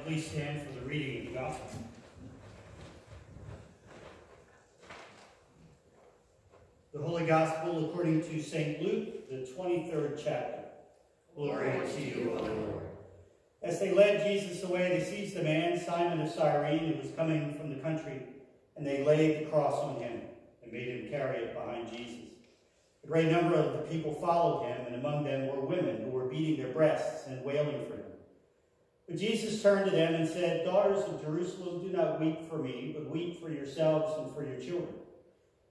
please stand for the reading of the Gospel. The Holy Gospel according to St. Luke, the 23rd chapter. Glory to you, O Lord. As they led Jesus away, they seized a man, Simon of Cyrene, who was coming from the country, and they laid the cross on him and made him carry it behind Jesus. A great number of the people followed him, and among them were women who were beating their breasts and wailing for him. But Jesus turned to them and said, "Daughters of Jerusalem, do not weep for me, but weep for yourselves and for your children.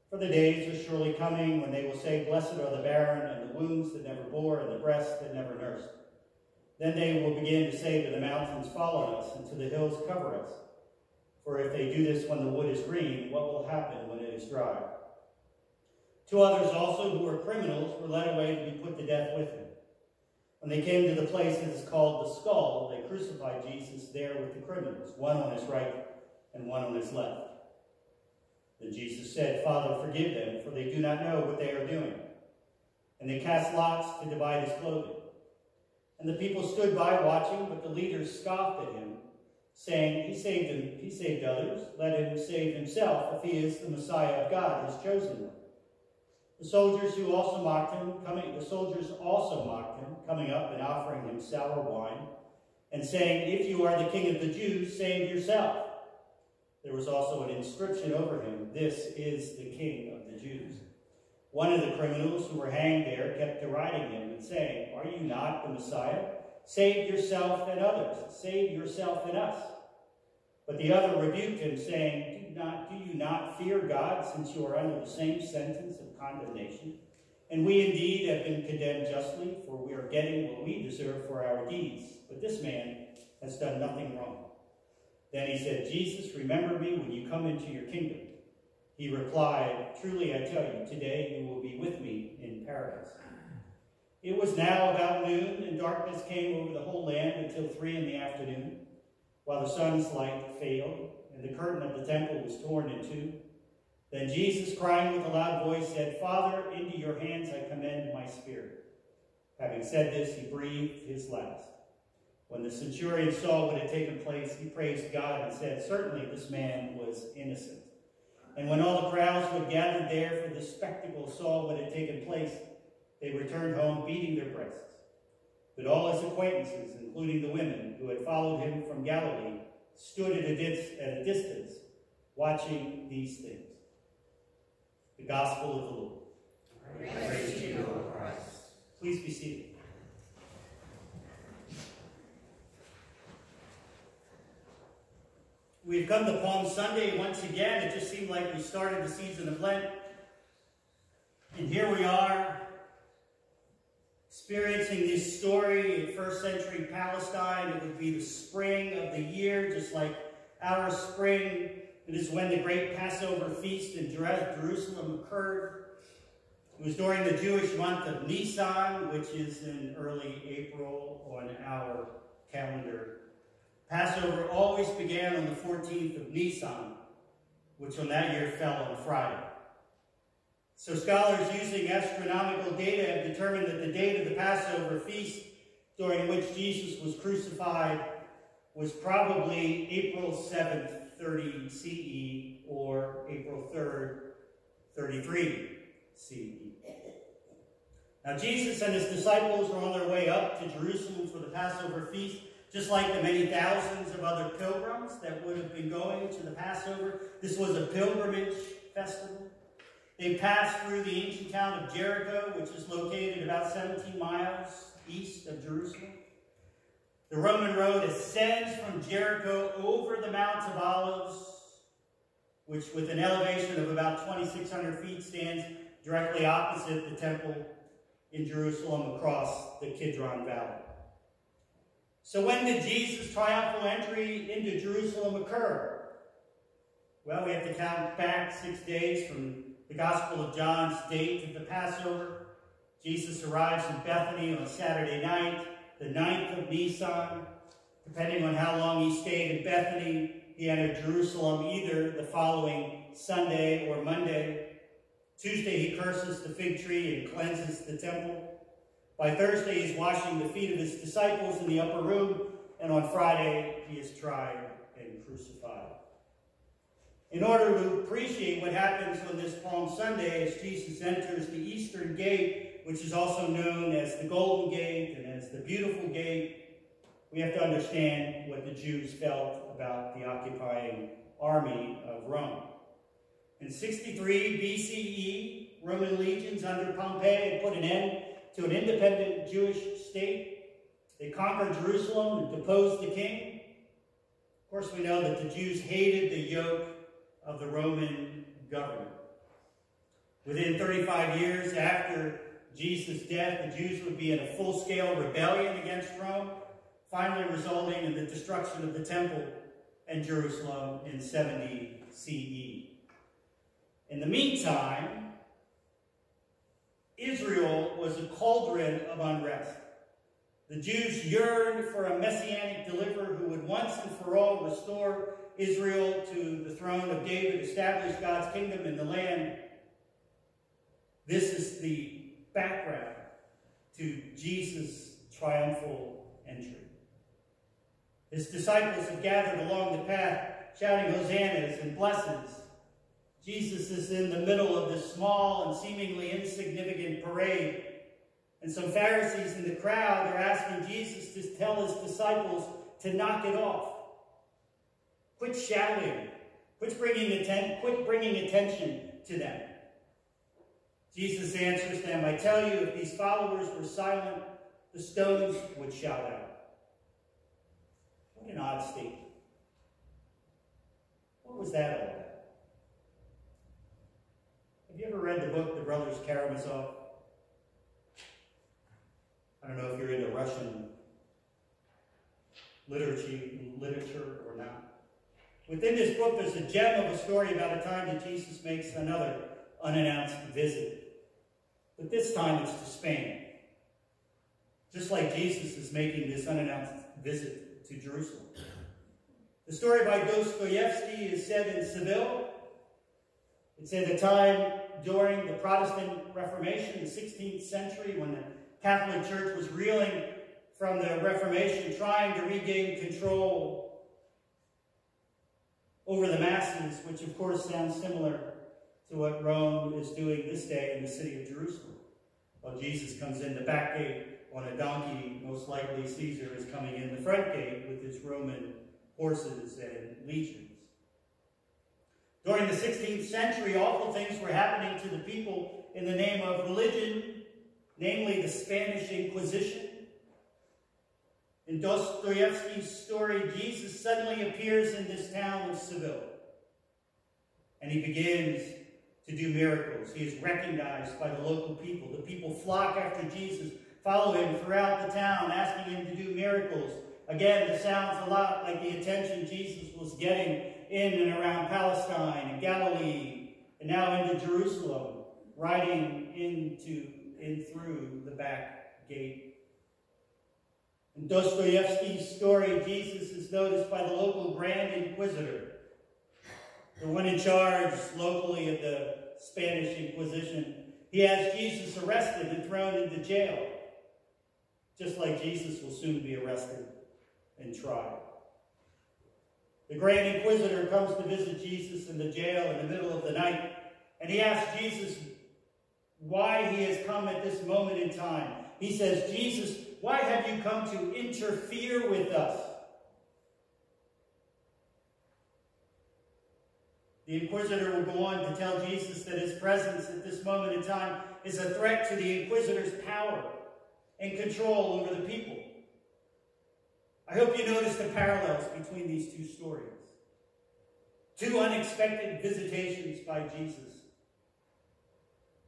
For the days are surely coming when they will say, 'Blessed are the barren, and the wombs that never bore, and the breasts that never nursed.' Then they will begin to say to the mountains, 'Fall on us,' and to the hills, 'Cover us.' For if they do this when the wood is green, what will happen when it is dry?" Two others also, who were criminals, were led away to be put to death with him. When they came to the place that is called the Skull, they crucified Jesus there with the criminals, one on his right and one on his left. Then Jesus said, "Father, forgive them, for they do not know what they are doing." And they cast lots to divide his clothing. And the people stood by watching, but the leaders scoffed at him, saying, He saved others. Let him save himself, if he is the Messiah of God, his chosen one." The soldiers also mocked him, coming up and offering him sour wine, and saying, "If you are the King of the Jews, save yourself." There was also an inscription over him, "This is the King of the Jews." One of the criminals who were hanged there kept deriding him and saying, "Are you not the Messiah? Save yourself and others. Save yourself and us." But the other rebuked him, saying, Do you not fear God, since you are under the same sentence of condemnation? And we indeed have been condemned justly, for we are getting what we deserve for our deeds. But this man has done nothing wrong. Then he said, "Jesus, remember me when you come into your kingdom." He replied, "Truly I tell you, today you will be with me in paradise." It was now about noon, and darkness came over the whole land until 3 p.m, while the sun's light failed, and the curtain of the temple was torn in two. Then Jesus, crying with a loud voice, said, "Father, into your hands I commend my spirit." Having said this, he breathed his last. When the centurion saw what had taken place, he praised God and said, "Certainly this man was innocent." And when all the crowds who had gathered there for this spectacle saw what had taken place, they returned home beating their breasts. But all his acquaintances, including the women who had followed him from Galilee, stood at a distance, watching these things. The Gospel of the Lord. Praise to you, O Christ. Please be seated. We've come to Palm Sunday once again. It just seemed like we started the season of Lent. And here we are, experiencing this story in first century Palestine. It would be the spring of the year, just like our spring. It is when the great Passover feast in Jerusalem occurred. It was during the Jewish month of Nisan, which is in early April on our calendar. Passover always began on the 14th of Nisan, which on that year fell on Friday. So scholars using astronomical data have determined that the date of the Passover feast during which Jesus was crucified was probably April 7th, 30 CE, or April 3rd, 33 CE. Now Jesus and his disciples were on their way up to Jerusalem for the Passover feast, just like the many thousands of other pilgrims that would have been going to the Passover. This was a pilgrimage festival. They passed through the ancient town of Jericho, which is located about 17 miles east of Jerusalem. The Roman road ascends from Jericho over the Mount of Olives, which with an elevation of about 2,600 feet stands directly opposite the temple in Jerusalem across the Kidron Valley. So when did Jesus' triumphal entry into Jerusalem occur? Well, we have to count back 6 days from the Gospel of John's date of the Passover. Jesus arrives in Bethany on a Saturday night, the 9th of Nisan. Depending on how long he stayed in Bethany, he entered Jerusalem either the following Sunday or Monday. Tuesday, he curses the fig tree and cleanses the temple. By Thursday, he's washing the feet of his disciples in the upper room. and on Friday he is tried and crucified. In order to appreciate what happens on this Palm Sunday as Jesus enters the Eastern Gate, which is also known as the Golden Gate and as the Beautiful Gate, we have to understand what the Jews felt about the occupying army of Rome. In 63 BCE, Roman legions under Pompey had put an end to an independent Jewish state. They conquered Jerusalem and deposed the king. Of course, we know that the Jews hated the yoke of the Roman government. Within 35 years after Jesus' death, the Jews would be in a full-scale rebellion against Rome, finally resulting in the destruction of the temple and Jerusalem in 70 CE. In the meantime, Israel was a cauldron of unrest. The Jews yearned for a messianic deliverer who would once and for all restore Israel to the throne of David, establish God's kingdom in the land. This is the background to Jesus' triumphal entry. His disciples have gathered along the path, shouting hosannas and blessings. Jesus is in the middle of this small and seemingly insignificant parade. And some Pharisees in the crowd are asking Jesus to tell his disciples to knock it off. Quit shouting. Quit bringing attention to them. Jesus answers them, I tell you, if these followers were silent, the stones would shout out. What an odd statement. What was that all about? Have you ever read the book, The Brothers Karamazov? I don't know if you're into Russian literature or not. Within this book, there's a gem of a story about a time that Jesus makes another unannounced visit. But this time it's to Spain. Just like Jesus is making this unannounced visit to Jerusalem. The story by Dostoevsky is set in Seville. It's at a time during the Protestant Reformation, the 16th century, when the Catholic Church was reeling from the Reformation, trying to regain control over the masses, which of course sounds similar to what Rome is doing this day in the city of Jerusalem. While Jesus comes in the back gate on a donkey, most likely Caesar is coming in the front gate with his Roman horses and legions. During the 16th century, awful things were happening to the people in the name of religion, namely the Spanish Inquisition. In Dostoevsky's story, Jesus suddenly appears in this town of Seville, and he begins to do miracles. He is recognized by the local people. The people flock after Jesus, follow him throughout the town, asking him to do miracles. Again, this sounds a lot like the attention Jesus was getting in and around Palestine and Galilee, and now into Jerusalem, riding in through the back gate. In Dostoevsky's story, Jesus is noticed by the local Grand Inquisitor, the one in charge locally of the Spanish Inquisition. He has Jesus arrested and thrown into jail, just like Jesus will soon be arrested and tried. The Grand Inquisitor comes to visit Jesus in the jail in the middle of the night, and he asks Jesus why he has come at this moment in time. He says, Jesus, why have you come to interfere with us? The Inquisitor will go on to tell Jesus that his presence at this moment in time is a threat to the Inquisitor's power and control over the people. I hope you notice the parallels between these two stories. Two unexpected visitations by Jesus.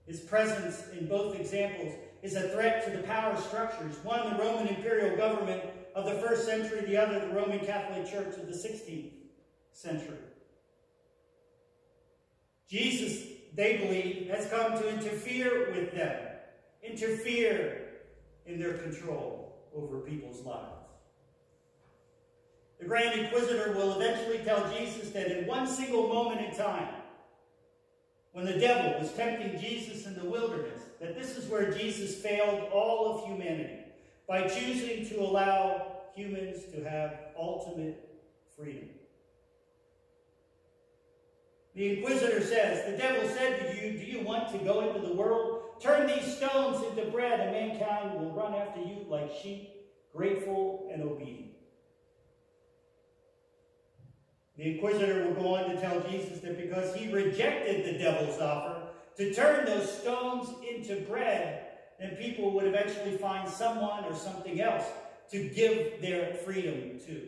His presence in both examples is a threat to the power structures. One, the Roman imperial government of the 1st century, the other, the Roman Catholic Church of the 16th century. Jesus, they believe, has come to interfere with them, interfere in their control over people's lives. The Grand Inquisitor will eventually tell Jesus that in one single moment in time, when the devil was tempting Jesus in the wilderness, that this is where Jesus failed all of humanity by choosing to allow humans to have ultimate freedom. The Inquisitor says, the devil said to you, do you want to go into the world? Turn these stones into bread, and mankind will run after you like sheep, grateful and obedient. The Inquisitor will go on to tell Jesus that because he rejected the devil's offer to turn those stones into bread, then people would eventually find someone or something else to give their freedom to.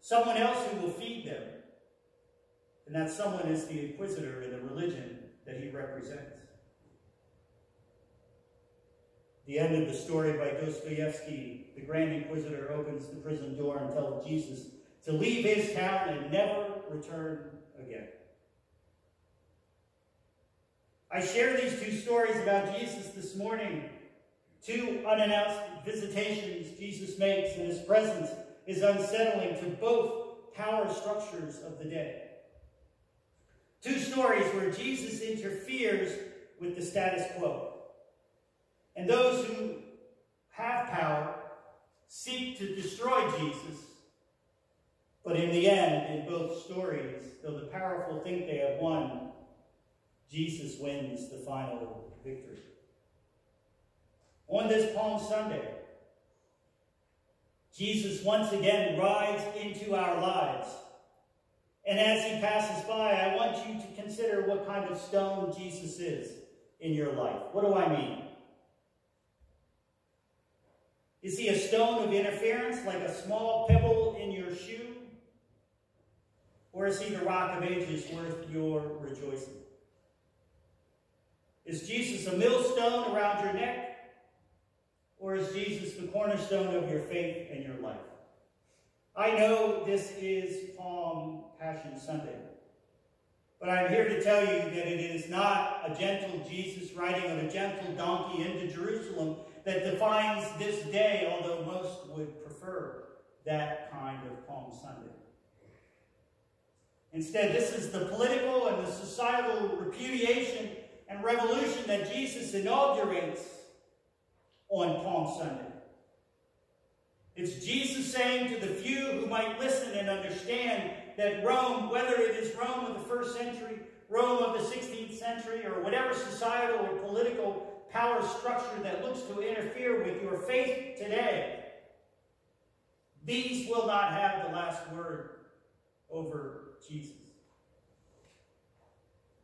Someone else who will feed them. And that someone is the Inquisitor in the religion that he represents. The end of the story by Dostoevsky, the Grand Inquisitor opens the prison door and tells Jesus to leave his town and never return again. I share these two stories about Jesus this morning. Two unannounced visitations Jesus makes, and his presence is unsettling to both power structures of the day. Two stories where Jesus interferes with the status quo. And those who have power seek to destroy Jesus. But in the end, in both stories, though the powerful think they have won, Jesus wins the final victory. On this Palm Sunday, Jesus once again rides into our lives. And as he passes by, I want you to consider what kind of stone Jesus is in your life. What do I mean? Is he a stone of interference, like a small pebble in your shoe? Or is he the rock of ages worth your rejoicing? Is Jesus a millstone around your neck? Or is Jesus the cornerstone of your faith and your life? I know this is Palm Passion Sunday, but I'm here to tell you that it is not a gentle Jesus riding on a gentle donkey into Jerusalem that defines this day, although most would prefer that kind of Palm Sunday. Instead, this is the political and the societal repudiation and revolution that Jesus inaugurates on Palm Sunday. It's Jesus saying to the few who might listen and understand that Rome, whether it is Rome of the 1st century, Rome of the 16th century, or whatever societal or political power structure that looks to interfere with your faith today, these will not have the last word over Jesus.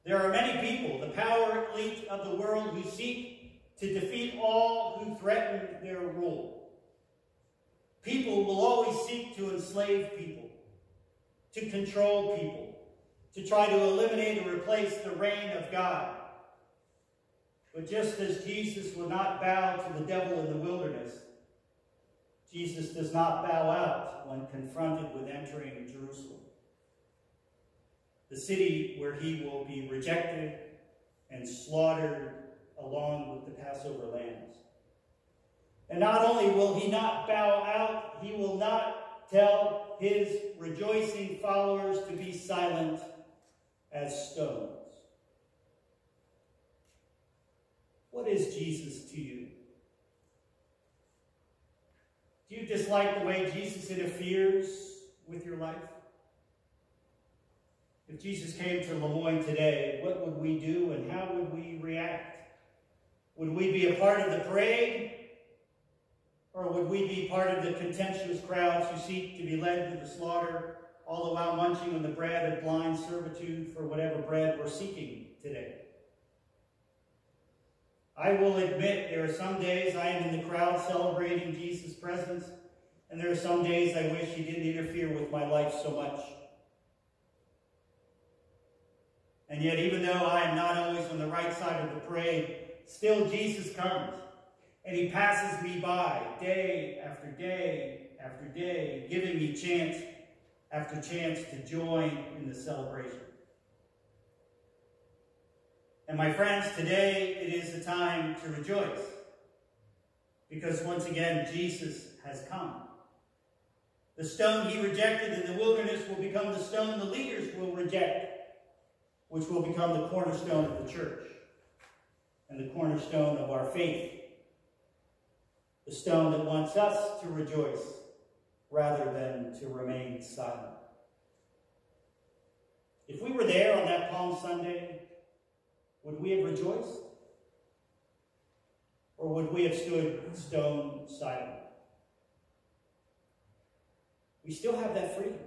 There are many people, the power elite of the world, who seek to defeat all who threaten their rule. People will always seek to enslave people, to control people, to try to eliminate or replace the reign of God. But just as Jesus would not bow to the devil in the wilderness, Jesus does not bow out when confronted with entering Jerusalem, the city where he will be rejected and slaughtered along with the Passover lambs. And not only will he not bow out, he will not tell his rejoicing followers to be silent as stones. What is Jesus to you? Do you dislike the way Jesus interferes with your life? If Jesus came to Lemoyne today, what would we do and how would we react? Would we be a part of the parade? Or would we be part of the contemptuous crowds who seek to be led to the slaughter, all the while munching on the bread of blind servitude for whatever bread we're seeking today? I will admit there are some days I am in the crowd celebrating Jesus' presence, and there are some days I wish he didn't interfere with my life so much. And yet, even though I am not always on the right side of the parade, still Jesus comes. And he passes me by day after day after day, giving me chance after chance to join in the celebration. And my friends, today it is a time to rejoice. Because once again, Jesus has come. The stone he rejected in the wilderness will become the stone the leaders will reject, which will become the cornerstone of the church and the cornerstone of our faith. The stone that wants us to rejoice rather than to remain silent. If we were there on that Palm Sunday, would we have rejoiced? Or would we have stood stone silent? We still have that freedom.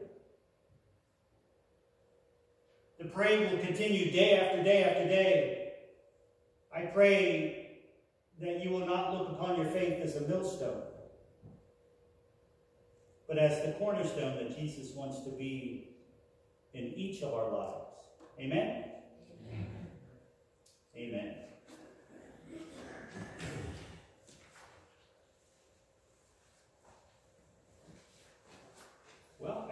The praying will continue day after day after day. I pray that you will not look upon your faith as a millstone, but as the cornerstone that Jesus wants to be in each of our lives. Amen? Amen. Amen. Well,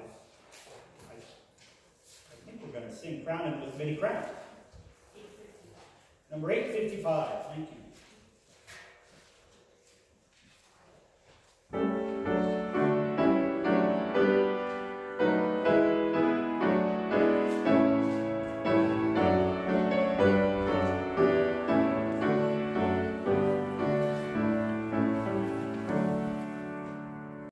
I think we're going to sing Crown Him with Many Crowns. Number 855. Thank you.